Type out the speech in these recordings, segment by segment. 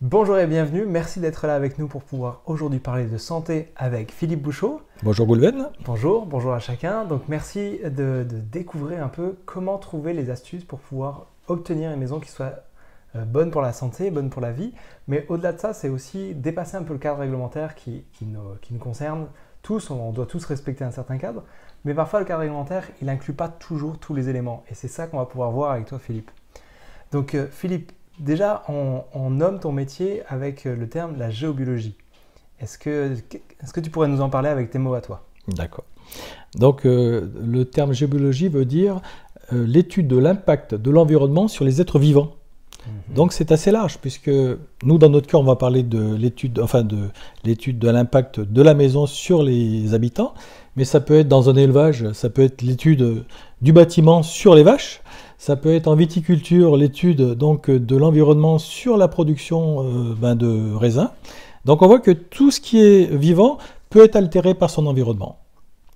Bonjour et bienvenue, merci d'être là avec nous pour pouvoir aujourd'hui parler de santé avec Philippe Bouchot. Bonjour Goulven. Bonjour à chacun. Donc merci de découvrir un peu comment trouver les astuces pour pouvoir obtenir une maison qui soit bonne pour la santé, bonne pour la vie. Mais au-delà de ça, c'est aussi dépasser un peu le cadre réglementaire qui nous concerne tous. On doit tous respecter un certain cadre. Mais parfois, le cadre réglementaire, il n'inclut pas toujours tous les éléments. Et c'est ça qu'on va pouvoir voir avec toi, Philippe. Donc Philippe, déjà, on nomme ton métier avec le terme la géobiologie. Est-ce que tu pourrais nous en parler avec tes mots à toi? D'accord. Donc, le terme géobiologie veut dire l'étude de l'impact de l'environnement sur les êtres vivants. Donc, c'est assez large, puisque nous, dans notre cas, on va parler de l'étude de l'impact de la maison sur les habitants, mais ça peut être dans un élevage, ça peut être l'étude du bâtiment sur les vaches. Ça peut être en viticulture, l'étude donc de l'environnement sur la production de raisins. Donc on voit que tout ce qui est vivant peut être altéré par son environnement.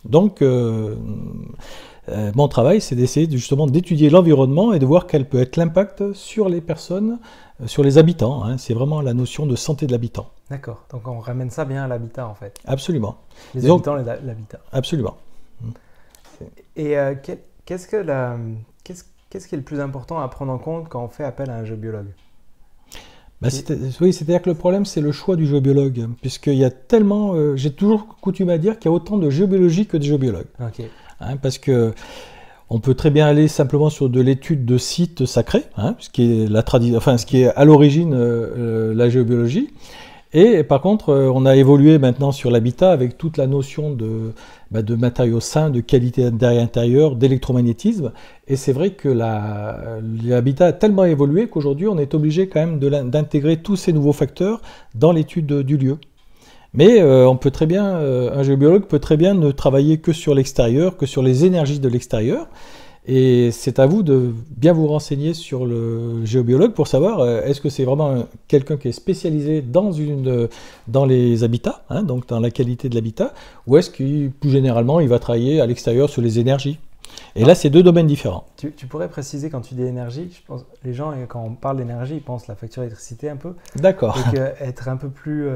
Donc mon travail, c'est d'essayer justement d'étudier l'environnement et de voir quel peut être l'impact sur les personnes, sur les habitants. Hein. C'est vraiment la notion de santé de l'habitant. D'accord, donc on ramène ça bien à l'habitat en fait. Absolument. Les habitants, l'habitat. Absolument. Et qu'est-ce qui est le plus important à prendre en compte quand on fait appel à un géobiologue? Oui, c'est-à-dire que le problème, c'est le choix du géobiologue, puisqu'il y a tellement, j'ai toujours coutume à dire qu'il y a autant de géobiologie que de géobiologues. Okay. Hein, parce que on peut très bien aller simplement sur de l'étude de sites sacrés, hein, ce qui est à l'origine la géobiologie. Et par contre, on a évolué maintenant sur l'habitat avec toute la notion de matériaux sains, de qualité d'air intérieur, d'électromagnétisme. Et c'est vrai que l'habitat a tellement évolué qu'aujourd'hui, on est obligé quand même d'intégrer tous ces nouveaux facteurs dans l'étude du lieu. Mais un géobiologue peut très bien ne travailler que sur l'extérieur, que sur les énergies de l'extérieur. Et c'est à vous de bien vous renseigner sur le géobiologue pour savoir est-ce que c'est vraiment quelqu'un qui est spécialisé dans les habitats, hein, donc dans la qualité de l'habitat, ou est-ce que plus généralement il va travailler à l'extérieur sur les énergies. Et là, c'est deux domaines différents. Tu pourrais préciser quand tu dis énergie, je pense les gens quand on parle d'énergie, ils pensent la facture d'électricité un peu. D'accord. Donc être un peu plus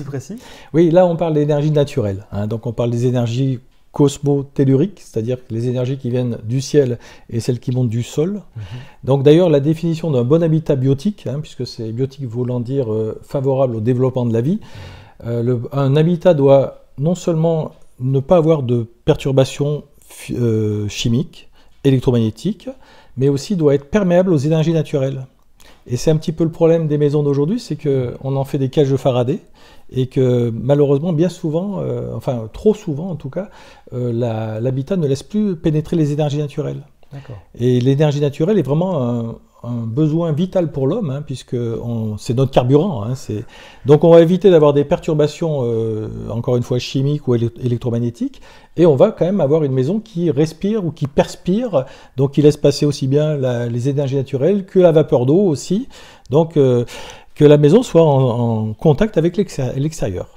précis. Oui, là on parle d'énergie naturelle, hein, donc on parle des énergies cosmotelluriques, c'est-à-dire les énergies qui viennent du ciel et celles qui montent du sol. Donc d'ailleurs la définition d'un bon habitat biotique, hein, puisque c'est biotique voulant dire favorable au développement de la vie, un habitat doit non seulement ne pas avoir de perturbations chimiques, électromagnétiques, mais aussi doit être perméable aux énergies naturelles. Et c'est un petit peu le problème des maisons d'aujourd'hui, c'est qu'on en fait des cages de Faraday, et que malheureusement, bien souvent, trop souvent en tout cas, l'habitat ne laisse plus pénétrer les énergies naturelles. Et l'énergie naturelle est vraiment un besoin vital pour l'homme, hein, puisque c'est notre carburant. Hein, donc on va éviter d'avoir des perturbations, encore une fois, chimiques ou électromagnétiques, et on va quand même avoir une maison qui respire ou qui perspire, donc qui laisse passer aussi bien les énergies naturelles que la vapeur d'eau aussi. Donc que la maison soit en contact avec l'extérieur.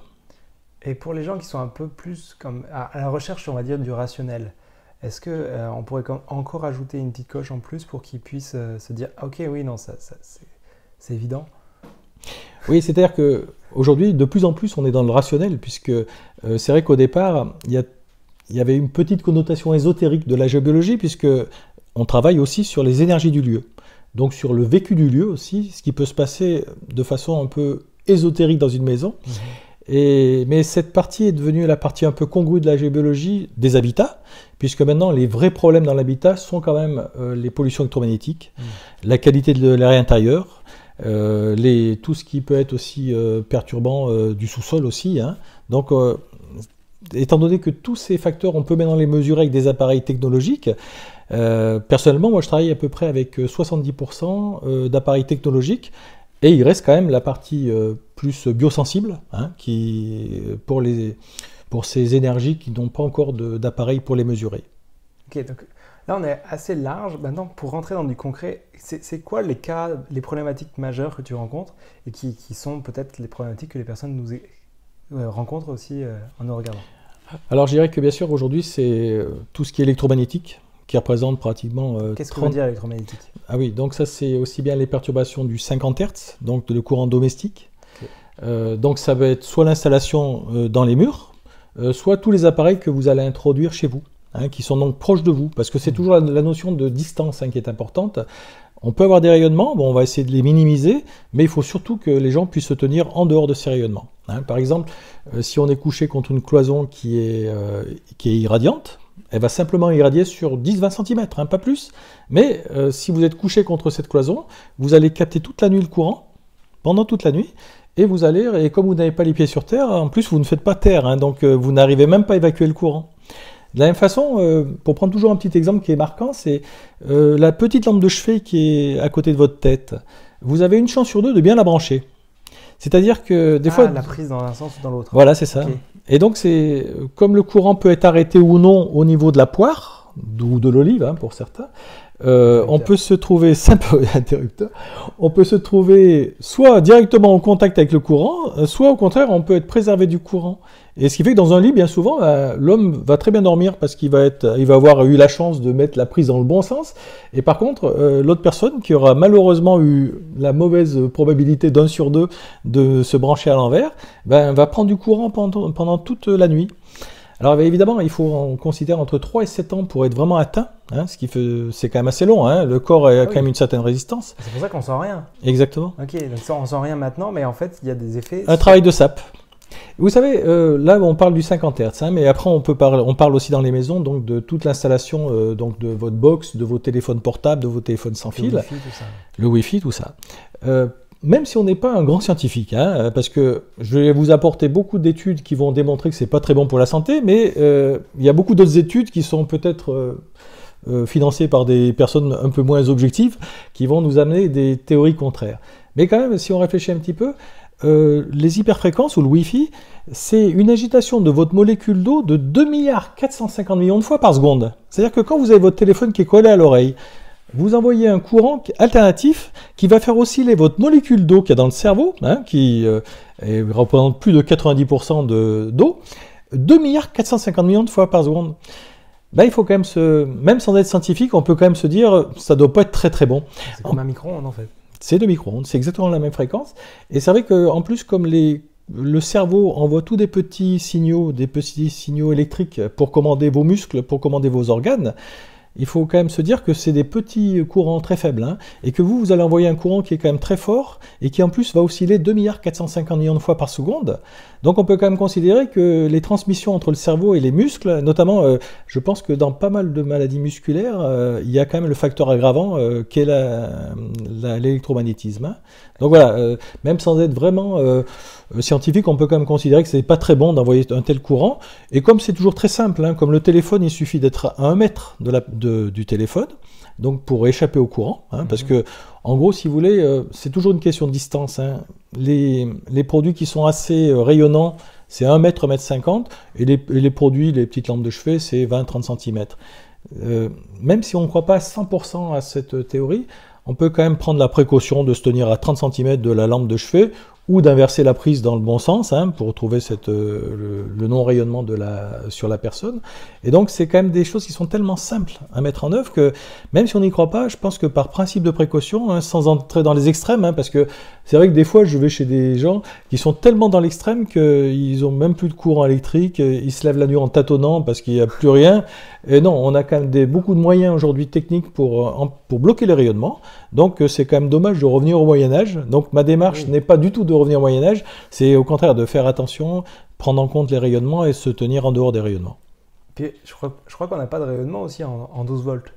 Et pour les gens qui sont un peu plus à la recherche, on va dire, du rationnel, est-ce qu'on pourrait encore ajouter une petite coche en plus pour qu'ils puissent se dire « Ok, oui, non, c'est évident ». Oui, c'est-à-dire qu'aujourd'hui, de plus en plus, on est dans le rationnel, puisque c'est vrai qu'au départ, il y avait une petite connotation ésotérique de la géobiologie, puisque on travaille aussi sur les énergies du lieu. Donc sur le vécu du lieu aussi, ce qui peut se passer de façon un peu ésotérique dans une maison. Mais cette partie est devenue la partie un peu congrue de la géobiologie des habitats, puisque maintenant les vrais problèmes dans l'habitat sont quand même les pollutions électromagnétiques, la qualité de l'air intérieur, tout ce qui peut être aussi perturbant du sous-sol aussi. Hein. Donc étant donné que tous ces facteurs, on peut maintenant les mesurer avec des appareils technologiques, personnellement, moi je travaille à peu près avec 70% d'appareils technologiques, et il reste quand même la partie plus biosensible, hein, pour ces énergies qui n'ont pas encore d'appareils pour les mesurer. Ok, donc là on est assez large. Maintenant, pour rentrer dans du concret, c'est quoi les problématiques majeures que tu rencontres et qui sont peut-être les problématiques que les personnes rencontrent aussi en nous regardant? Alors je dirais que bien sûr aujourd'hui c'est tout ce qui est électromagnétique qui représente pratiquement Qu'est-ce que veut dire électromagnétique? Ah oui, donc ça c'est aussi bien les perturbations du 50 Hz, donc de courant domestique. Donc ça va être soit l'installation dans les murs, soit tous les appareils que vous allez introduire chez vous, hein, qui sont donc proches de vous, parce que c'est toujours la notion de distance, hein, qui est importante. On peut avoir des rayonnements, bon, on va essayer de les minimiser, mais il faut surtout que les gens puissent se tenir en dehors de ces rayonnements, hein. Par exemple, si on est couché contre une cloison qui est irradiante, elle va simplement irradier sur 10-20 cm, hein, pas plus. Mais si vous êtes couché contre cette cloison, vous allez capter toute la nuit le courant, pendant toute la nuit, et vous allez, et comme vous n'avez pas les pieds sur terre, en plus vous ne faites pas terre, hein, donc vous n'arrivez même pas à évacuer le courant. De la même façon, pour prendre toujours un petit exemple qui est marquant, c'est la petite lampe de chevet qui est à côté de votre tête. Vous avez une chance sur deux de bien la brancher. C'est-à-dire que des fois... la prise dans un sens ou dans l'autre. Voilà, c'est ça. Okay. Et donc, c'est comme le courant peut être arrêté ou non au niveau de la poire, ou de l'olive, hein, pour certains, on peut se trouver on peut se trouver soit directement en contact avec le courant, soit au contraire, on peut être préservé du courant. Et ce qui fait que dans un lit, bien souvent, l'homme va très bien dormir parce qu'il va avoir eu la chance de mettre la prise dans le bon sens. Et par contre, l'autre personne qui aura malheureusement eu la mauvaise probabilité d'1 sur 2 de se brancher à l'envers, va prendre du courant pendant toute la nuit. Alors évidemment, il faut en considérer entre 3 et 7 ans pour être vraiment atteint, hein, ce qui fait, c'est quand même assez long, hein, le corps a quand même une certaine résistance. C'est pour ça qu'on sent rien. Exactement. Ok, donc ça, on sent rien maintenant, mais en fait, il y a des effets... Un travail de sape. Vous savez, là on parle du 50 Hz, hein, mais après on parle aussi dans les maisons donc de toute l'installation donc de votre box, de vos téléphones portables, de vos téléphones sans fil, le Wi-Fi, tout ça. Même si on n'est pas un grand scientifique, hein, parce que je vais vous apporter beaucoup d'études qui vont démontrer que c'est pas très bon pour la santé, mais il y a beaucoup d'autres études qui sont peut-être financées par des personnes un peu moins objectives, qui vont nous amener des théories contraires. Mais quand même, si on réfléchit un petit peu, les hyperfréquences ou le Wi-Fi, c'est une agitation de votre molécule d'eau de 2,450 milliards de fois par seconde. C'est-à-dire que quand vous avez votre téléphone qui est collé à l'oreille, vous envoyez un courant alternatif qui va faire osciller votre molécule d'eau qu'il y a dans le cerveau, hein, qui représente plus de 90% d'eau, 2,450 milliards de fois par seconde. Il faut quand même même sans être scientifique, on peut quand même se dire ça doit pas être très très bon. C'est comme un micro-ondes en fait. C'est de micro-ondes, c'est exactement la même fréquence. Et c'est vrai qu'en plus, comme le cerveau envoie tous des petits signaux électriques pour commander vos muscles, pour commander vos organes, il faut quand même se dire que c'est des petits courants très faibles, hein, et que vous allez envoyer un courant qui est quand même très fort, et qui en plus va osciller 2,450 milliards de fois par seconde. Donc on peut quand même considérer que les transmissions entre le cerveau et les muscles, notamment, je pense que dans pas mal de maladies musculaires, il y a quand même le facteur aggravant qu'est l'électromagnétisme, hein. Donc voilà, même sans être vraiment scientifique, on peut quand même considérer que c'est pas très bon d'envoyer un tel courant. Et comme c'est toujours très simple, hein, comme le téléphone, il suffit d'être à 1 mètre du téléphone, donc pour échapper au courant, hein, parce que en gros, si vous voulez, c'est toujours une question de distance, hein. Les produits qui sont assez rayonnants, c'est 1 mètre, 1 mètre 50, et les produits, les petites lampes de chevet, c'est 20-30 cm. Même si on ne croit pas à 100% à cette théorie, on peut quand même prendre la précaution de se tenir à 30 cm de la lampe de chevet, ou d'inverser la prise dans le bon sens, hein, pour trouver le non-rayonnement sur la personne. Et donc c'est quand même des choses qui sont tellement simples à mettre en œuvre que même si on n'y croit pas, je pense que par principe de précaution, hein, sans entrer dans les extrêmes, hein, parce que c'est vrai que des fois je vais chez des gens qui sont tellement dans l'extrême qu'ils ont même plus de courant électrique, ils se lèvent la nuit en tâtonnant parce qu'il n'y a plus rien. Et non, on a quand même beaucoup de moyens aujourd'hui techniques pour bloquer les rayonnements. Donc c'est quand même dommage de revenir au Moyen-Âge. Donc ma démarche n'est pas du tout de revenir au Moyen-Âge, c'est au contraire de faire attention, prendre en compte les rayonnements et se tenir en dehors des rayonnements. Puis je crois qu'on n'a pas de rayonnement aussi en 12 volts.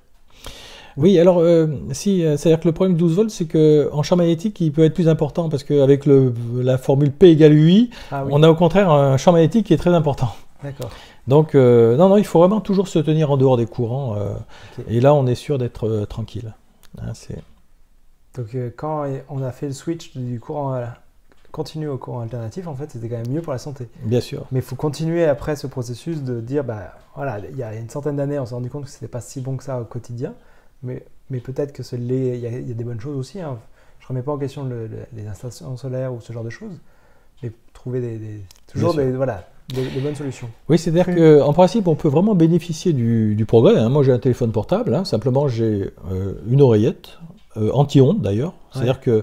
Oui, alors si, c'est-à-dire que le problème de 12 volts, c'est qu'en champ magnétique, il peut être plus important parce qu'avec la formule P égale UI, on a au contraire un champ magnétique qui est très important. D'accord. Donc, non, il faut vraiment toujours se tenir en dehors des courants. Et là, on est sûr d'être tranquille. Hein, donc, quand on a fait le switch du courant continu au courant alternatif, en fait, c'était quand même mieux pour la santé. Bien sûr. Mais il faut continuer après ce processus de dire, voilà, il y a une centaine d'années, on s'est rendu compte que c'était pas si bon que ça au quotidien. Mais peut-être que il y a des bonnes choses aussi, hein. Je ne remets pas en question les installations solaires ou ce genre de choses. et trouver toujours des bonnes solutions. Oui, c'est-à-dire qu'en principe, on peut vraiment bénéficier du progrès. Hein. Moi, j'ai un téléphone portable, hein. Simplement, j'ai une oreillette, anti-ondes d'ailleurs. C'est-à-dire qu'il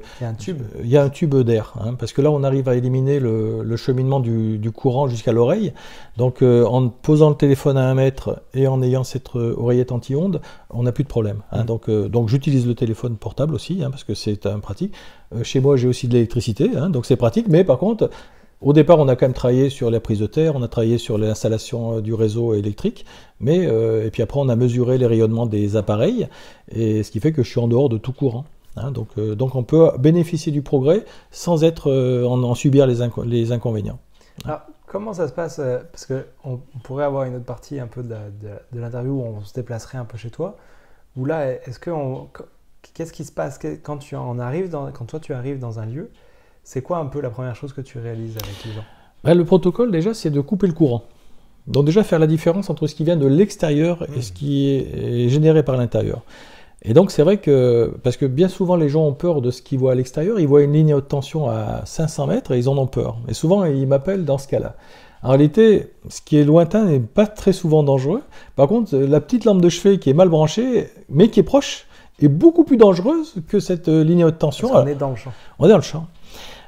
y a un tube d'air, hein, parce que là, on arrive à éliminer le cheminement du courant jusqu'à l'oreille. Donc, en posant le téléphone à 1 mètre et en ayant cette oreillette anti-ondes, on n'a plus de problème. Hein. Donc, j'utilise le téléphone portable aussi, hein, parce que c'est pratique. Chez moi, j'ai aussi de l'électricité, hein, donc c'est pratique. Mais par contre, au départ, on a quand même travaillé sur la prise de terre, on a travaillé sur l'installation du réseau électrique, et puis après, on a mesuré les rayonnements des appareils, et ce qui fait que je suis en dehors de tout courant. Hein, donc on peut bénéficier du progrès sans en subir les inconvénients. Alors, comment ça se passe? Parce qu'on pourrait avoir une autre partie un peu de l'interview où on se déplacerait un peu chez toi. Où là, qu'est-ce qui se passe quand toi tu arrives dans un lieu? C'est quoi un peu la première chose que tu réalises avec les gens? Le protocole déjà, c'est de couper le courant. Donc déjà faire la différence entre ce qui vient de l'extérieur et ce qui est généré par l'intérieur. Et donc c'est vrai que, parce que bien souvent les gens ont peur de ce qu'ils voient à l'extérieur, ils voient une ligne haute tension à 500 mètres et ils en ont peur. Et souvent ils m'appellent dans ce cas-là. En réalité, ce qui est lointain n'est pas très souvent dangereux. Par contre, la petite lampe de chevet qui est mal branchée, mais qui est proche, est beaucoup plus dangereuse que cette ligne haute tension. Parce qu'on est dans le champ. On est dans le champ.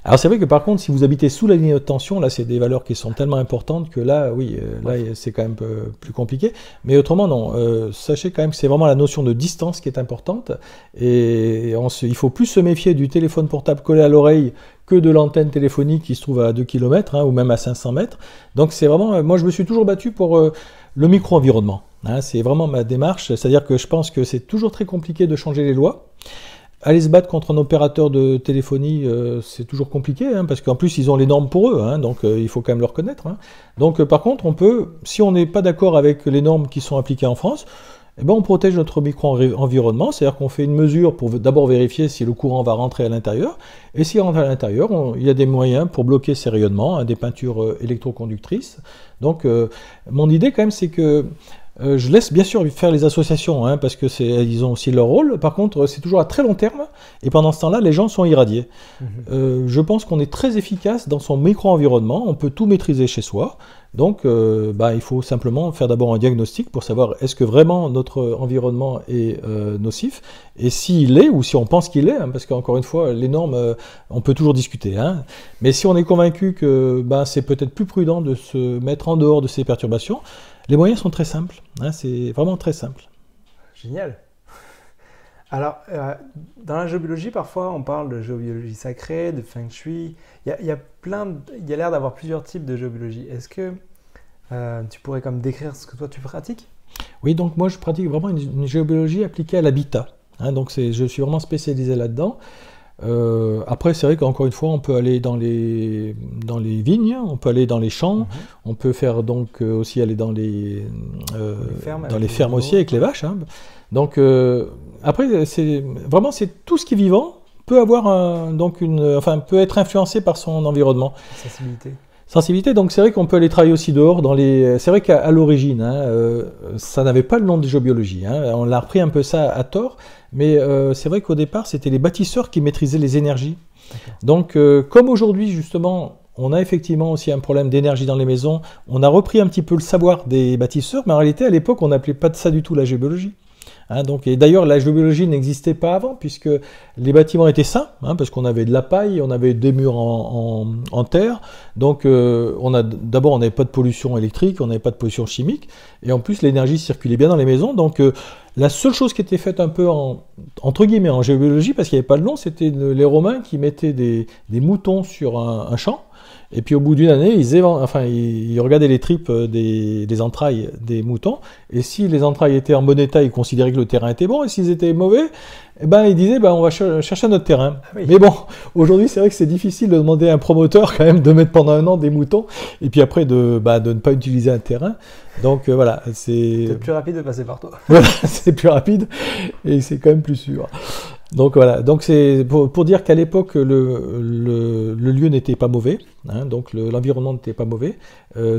Alors c'est vrai que par contre, si vous habitez sous la ligne haute tension, là c'est des valeurs qui sont tellement importantes que là, oui, là c'est quand même plus compliqué. Mais autrement, non. Sachez quand même que c'est vraiment la notion de distance qui est importante. Et il faut plus se méfier du téléphone portable collé à l'oreille que de l'antenne téléphonique qui se trouve à 2 km, hein, ou même à 500 mètres. Donc c'est vraiment, moi je me suis toujours battu pour le micro-environnement. Hein, c'est vraiment ma démarche. C'est-à-dire que je pense que c'est toujours très compliqué de changer les lois. Aller se battre contre un opérateur de téléphonie, c'est toujours compliqué, hein, parce qu'en plus ils ont les normes pour eux, hein, donc il faut quand même le reconnaître. Hein. Donc par contre, on peut, si on n'est pas d'accord avec les normes qui sont appliquées en France, eh ben, on protège notre micro-environnement, c'est-à-dire qu'on fait une mesure pour d'abord vérifier si le courant va rentrer à l'intérieur, et s'il rentre à l'intérieur, il y a des moyens pour bloquer ces rayonnements, hein, des peintures électroconductrices. Donc mon idée quand même, c'est que je laisse bien sûr faire les associations, hein, parce que ils ont aussi leur rôle. Par contre, c'est toujours à très long terme, et pendant ce temps-là, les gens sont irradiés. Je pense qu'on est très efficace dans son micro-environnement, on peut tout maîtriser chez soi. Donc, il faut simplement faire d'abord un diagnostic pour savoir est-ce que vraiment notre environnement est nocif, et s'il est, ou si on pense qu'il est, hein, parce qu'encore une fois, les normes, on peut toujours discuter. Hein, mais si on est convaincu que c'est peut-être plus prudent de se mettre en dehors de ces perturbations, les moyens sont très simples, hein, c'est vraiment très simple. Génial. Alors, dans la géobiologie, parfois, on parle de géobiologie sacrée, de feng shui. Il y a l'air d'avoir plusieurs types de géobiologie. Est-ce que tu pourrais comme décrire ce que toi tu pratiques? Oui, donc moi je pratique vraiment une géobiologie appliquée à l'habitat. Hein, donc je suis vraiment spécialisé là-dedans. Après, c'est vrai qu'encore une fois, on peut aller dans les vignes, on peut aller dans les champs, on peut faire donc aussi aller dans les fermes aussi avec les vaches. Hein. Donc après, c'est tout ce qui est vivant peut avoir peut être influencé par son environnement. Sensibilité, donc c'est vrai qu'on peut aller travailler aussi dehors. C'est vrai qu'à l'origine, hein, ça n'avait pas le nom de géobiologie. Hein, on l'a repris un peu ça à tort, mais c'est vrai qu'au départ, c'était les bâtisseurs qui maîtrisaient les énergies. Donc, comme aujourd'hui, justement, on a effectivement aussi un problème d'énergie dans les maisons, on a repris un petit peu le savoir des bâtisseurs, mais en réalité, à l'époque, on n'appelait pas de ça du tout la géobiologie. Hein, et d'ailleurs, la géobiologie n'existait pas avant, puisque les bâtiments étaient sains, hein, parce qu'on avait de la paille, on avait des murs en terre, donc d'abord on n'avait pas de pollution électrique, on n'avait pas de pollution chimique, et en plus l'énergie circulait bien dans les maisons, donc la seule chose qui était faite un peu entre guillemets en géobiologie, parce qu'il n'y avait pas de nom, c'était les Romains qui mettaient des moutons sur un champ. Et puis au bout d'une année, ils regardaient les tripes des entrailles des moutons, et si les entrailles étaient en bon état, ils considéraient que le terrain était bon, et s'ils étaient mauvais, ils disaient on va chercher notre terrain. Ah oui. Mais bon, aujourd'hui c'est vrai que c'est difficile de demander à un promoteur quand même de mettre pendant 1 an des moutons, et puis après de ne pas utiliser un terrain. Donc voilà, c'est plus rapide de passer par toi. Voilà, c'est plus rapide, et c'est quand même plus sûr. Donc voilà, donc c'est pour dire qu'à l'époque le lieu n'était pas mauvais, hein, donc l'environnement n'était pas mauvais.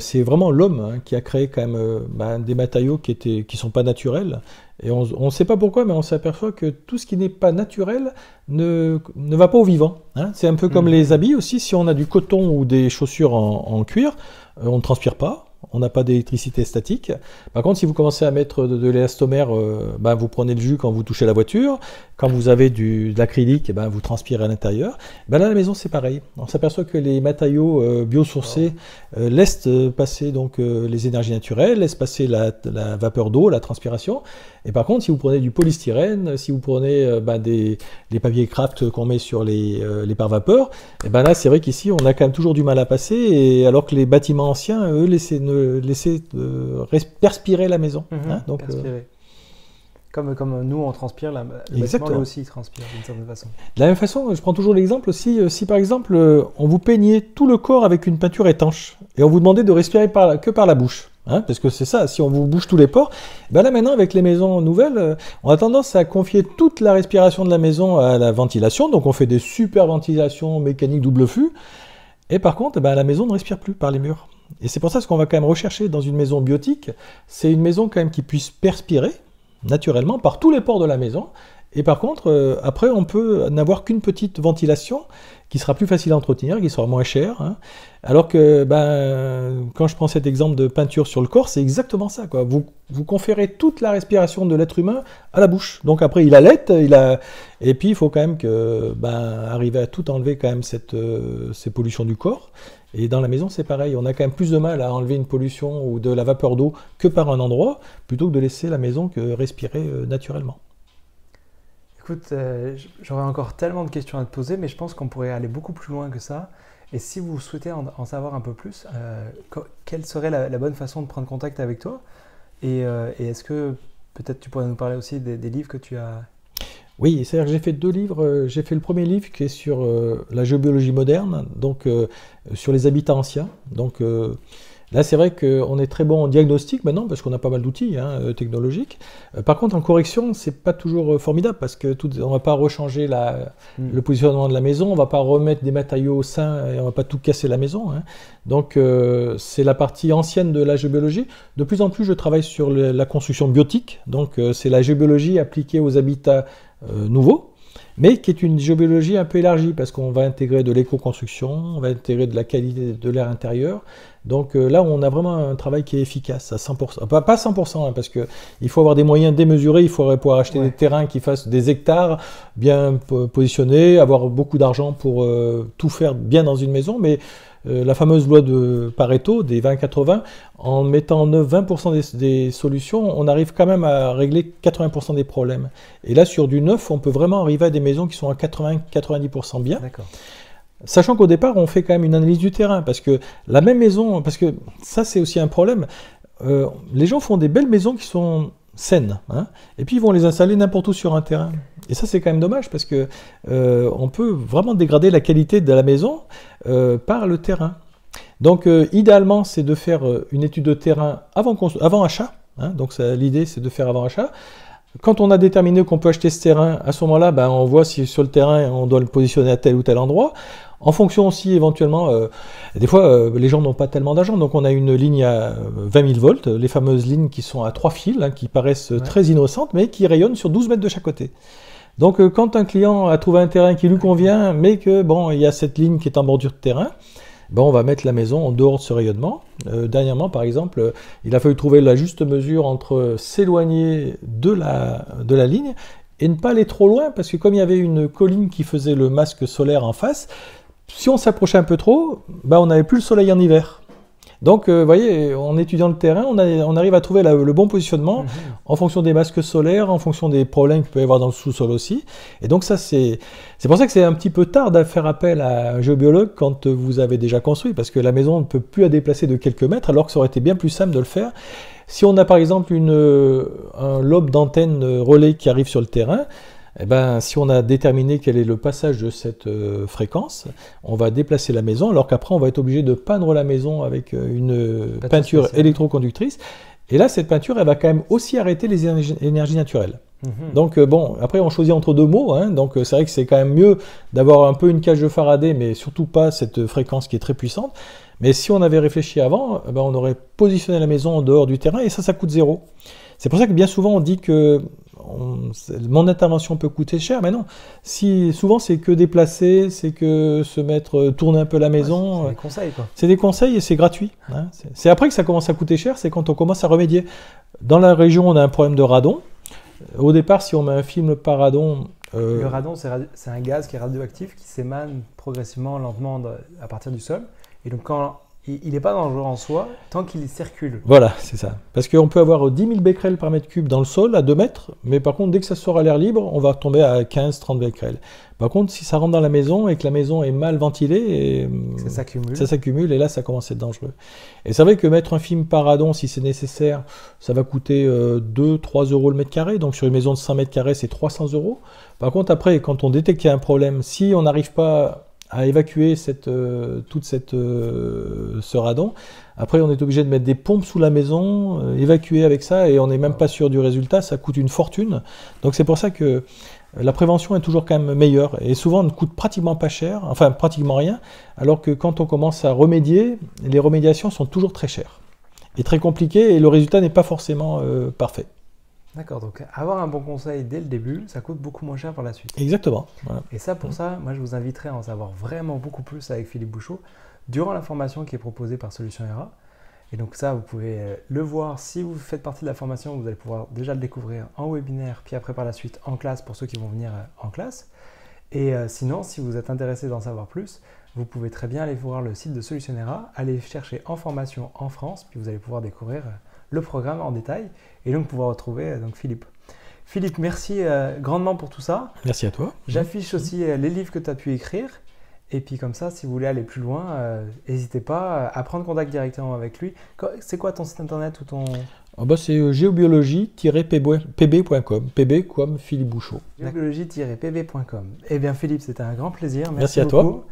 C'est vraiment l'homme, hein, qui a créé quand même des matériaux qui sont pas naturels, Et on ne sait pas pourquoi, mais on s'aperçoit que tout ce qui n'est pas naturel ne va pas au vivant. Hein. C'est un peu comme les habits aussi. Si on a du coton ou des chaussures en cuir, on ne transpire pas. On n'a pas d'électricité statique. Par contre, si vous commencez à mettre de l'élastomère, vous prenez le jus quand vous touchez la voiture. Quand vous avez de l'acrylique, vous transpirez à l'intérieur. Là, à la maison, c'est pareil. On s'aperçoit que les matériaux biosourcés laissent passer donc, les énergies naturelles, laissent passer la vapeur d'eau, la transpiration. Et par contre, si vous prenez du polystyrène, si vous prenez des papiers craft qu'on met sur les pare-vapeurs, là, c'est vrai qu'ici, on a quand même toujours du mal à passer, et alors que les bâtiments anciens, eux, laissaient perspirer la maison. Donc, perspirer. Comme nous, on transpire, le bâtiment, lui aussi, il transpire d'une certaine façon. De la même façon, je prends toujours l'exemple aussi, si par exemple, on vous peignait tout le corps avec une peinture étanche, et on vous demandait de respirer que par la bouche, parce que c'est ça, si on vous bouche tous les pores, là maintenant, avec les maisons nouvelles, on a tendance à confier toute la respiration de la maison à la ventilation, donc on fait des super ventilations mécaniques double flux, et par contre, la maison ne respire plus par les murs. Et c'est pour ça ce qu'on va quand même rechercher dans une maison biotique, c'est une maison quand même qui puisse perspirer, naturellement, par tous les pores de la maison. Et par contre, après, on peut n'avoir qu'une petite ventilation qui sera plus facile à entretenir, qui sera moins chère. Alors que, quand je prends cet exemple de peinture sur le corps, c'est exactement ça, quoi. Vous conférez toute la respiration de l'être humain à la bouche. Donc après, il allaite, et puis il faut quand même arriver à tout enlever quand même ces pollutions du corps. Et dans la maison, c'est pareil. On a quand même plus de mal à enlever une pollution ou de la vapeur d'eau que par un endroit, plutôt que de laisser la maison respirer naturellement. Écoute, j'aurais encore tellement de questions à te poser, mais je pense qu'on pourrait aller beaucoup plus loin que ça. Et si vous souhaitez en savoir un peu plus, quelle serait la bonne façon de prendre contact avec toi? Et est-ce que peut-être tu pourrais nous parler aussi des livres que tu as? Oui, c'est-à-dire que j'ai fait 2 livres. J'ai fait le premier livre qui est sur la géobiologie moderne, donc sur les habitats anciens. Donc là, c'est vrai qu'on est très bon en diagnostic maintenant, parce qu'on a pas mal d'outils technologiques. Par contre, en correction, c'est pas toujours formidable, parce que on va pas rechanger le positionnement de la maison, on va pas remettre des matériaux sains, et on va pas tout casser la maison. Donc, c'est la partie ancienne de la géobiologie. De plus en plus, je travaille sur la construction biotique. Donc, c'est la géobiologie appliquée aux habitats nouveaux, mais qui est une géobiologie un peu élargie, parce qu'on va intégrer de l'éco-construction, on va intégrer de la qualité de l'air intérieur. Donc là, on a vraiment un travail qui est efficace à 100%. Pas 100%, parce qu'il faut avoir des moyens démesurés, il faudrait pouvoir acheter des terrains qui fassent des hectares bien positionnés, avoir beaucoup d'argent pour tout faire bien dans une maison, mais la fameuse loi de Pareto, des 20-80, en mettant en œuvre 20% des solutions, on arrive quand même à régler 80% des problèmes. Et là, sur du neuf, on peut vraiment arriver à des maisons qui sont à 80-90% bien. Sachant qu'au départ, on fait quand même une analyse du terrain, parce que la même maison, parce que ça, c'est aussi un problème, les gens font des belles maisons qui sont saines, et puis ils vont les installer n'importe où sur un terrain. Et ça, c'est quand même dommage, parce que on peut vraiment dégrader la qualité de la maison par le terrain. Donc, idéalement, c'est de faire une étude de terrain avant achat. Donc, l'idée, c'est de faire avant achat. Quand on a déterminé qu'on peut acheter ce terrain, à ce moment-là, on voit si sur le terrain, on doit le positionner à tel ou tel endroit. En fonction aussi, éventuellement, des fois, les gens n'ont pas tellement d'argent, donc on a une ligne à 20 000 volts, les fameuses lignes qui sont à 3 fils, qui paraissent très innocentes, mais qui rayonnent sur 12 mètres de chaque côté. Donc, quand un client a trouvé un terrain qui lui convient, mais que, il y a cette ligne qui est en bordure de terrain, on va mettre la maison en dehors de ce rayonnement. Dernièrement, par exemple, il a fallu trouver la juste mesure entre s'éloigner de la ligne et ne pas aller trop loin, parce que comme il y avait une colline qui faisait le masque solaire en face, si on s'approchait un peu trop, on n'avait plus le soleil en hiver. Donc, vous voyez, en étudiant le terrain, on arrive à trouver le bon positionnement en fonction des masques solaires, en fonction des problèmes qu'il peut y avoir dans le sous-sol aussi. Et donc, ça, c'est pour ça que c'est un petit peu tard de faire appel à un géobiologue quand vous avez déjà construit, parce que la maison ne peut plus la déplacer de quelques mètres, alors que ça aurait été bien plus simple de le faire. Si on a par exemple un lobe d'antenne relais qui arrive sur le terrain, si on a déterminé quel est le passage de cette fréquence, on va déplacer la maison, alors qu'après on va être obligé de peindre la maison avec une peinture électroconductrice. Et là, cette peinture, elle va quand même aussi arrêter les énergies naturelles. Donc après on choisit entre 2 mots, donc c'est vrai que c'est quand même mieux d'avoir un peu une cage de Faraday, mais surtout pas cette fréquence qui est très puissante. Mais si on avait réfléchi avant, on aurait positionné la maison en dehors du terrain, et ça coûte 0. C'est pour ça que bien souvent on dit que mon intervention peut coûter cher, mais non. Souvent c'est que déplacer, c'est que se mettre, tourner un peu la maison. C'est des conseils, quoi. C'est des conseils et c'est gratuit. Hein. C'est après que ça commence à coûter cher, c'est quand on commence à remédier. Dans la région, on a un problème de radon. Au départ, si on met un film par radon... Le radon, c'est un gaz qui est radioactif qui s'émane progressivement, lentement à partir du sol. Et donc, il n'est pas dangereux en soi tant qu'il circule. Voilà, c'est ça. Parce qu'on peut avoir 10 000 becquerels par mètre cube dans le sol, à 2 mètres, mais par contre, dès que ça sort à l'air libre, on va tomber à 15-30 becquerels. Par contre, si ça rentre dans la maison et que la maison est mal ventilée, ça s'accumule et là, ça commence à être dangereux. Et c'est vrai que mettre un film par radon, si c'est nécessaire, ça va coûter 2-3 euros le mètre carré. Donc sur une maison de 100 mètres carrés, c'est 300 euros. Par contre, après, quand on détecte qu'il y a un problème, si on n'arrive pas à évacuer ce radon, après on est obligé de mettre des pompes sous la maison, évacuer avec ça, et on n'est même pas sûr du résultat, ça coûte une fortune. Donc c'est pour ça que la prévention est toujours quand même meilleure, et souvent ne coûte pratiquement pas cher, enfin pratiquement rien, alors que quand on commence à remédier, les remédiations sont toujours très chères, et très compliquées, et le résultat n'est pas forcément parfait. D'accord, donc avoir un bon conseil dès le début, ça coûte beaucoup moins cher par la suite. Exactement. Voilà. Et ça, pour ça, moi je vous inviterai à en savoir vraiment beaucoup plus avec Philippe Bouchot durant la formation qui est proposée par Solutions ERA. Et donc ça, vous pouvez le voir si vous faites partie de la formation, vous allez pouvoir déjà le découvrir en webinaire, puis après par la suite en classe pour ceux qui vont venir en classe. Et sinon, si vous êtes intéressé d'en savoir plus, vous pouvez très bien aller voir le site de Solutions ERA, aller chercher en formation en France, puis vous allez pouvoir découvrir le programme en détail et donc pouvoir retrouver Philippe. Philippe, merci grandement pour tout ça. Merci à toi. J'affiche aussi les livres que tu as pu écrire. Et puis comme ça, si vous voulez aller plus loin, n'hésitez pas à prendre contact directement avec lui. C'est quoi ton site internet ou ton... C'est géobiologie-pb.com, pb comme Philippe Bouchot. Géobiologie-pb.com. Eh bien Philippe, c'était un grand plaisir. Merci à toi.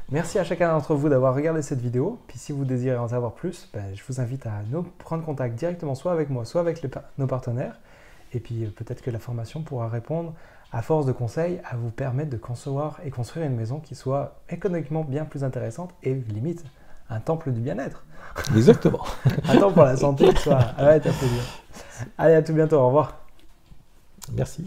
Merci à chacun d'entre vous d'avoir regardé cette vidéo. Puis si vous désirez en savoir plus, je vous invite à prendre contact directement soit avec moi, soit avec nos partenaires. Et puis peut-être que la formation pourra répondre, à force de conseils, à vous permettre de concevoir et construire une maison qui soit économiquement bien plus intéressante et limite un temple du bien-être. Exactement. Un temple pour la santé qui soit à plaisir. Allez, à tout bientôt. Au revoir. Merci.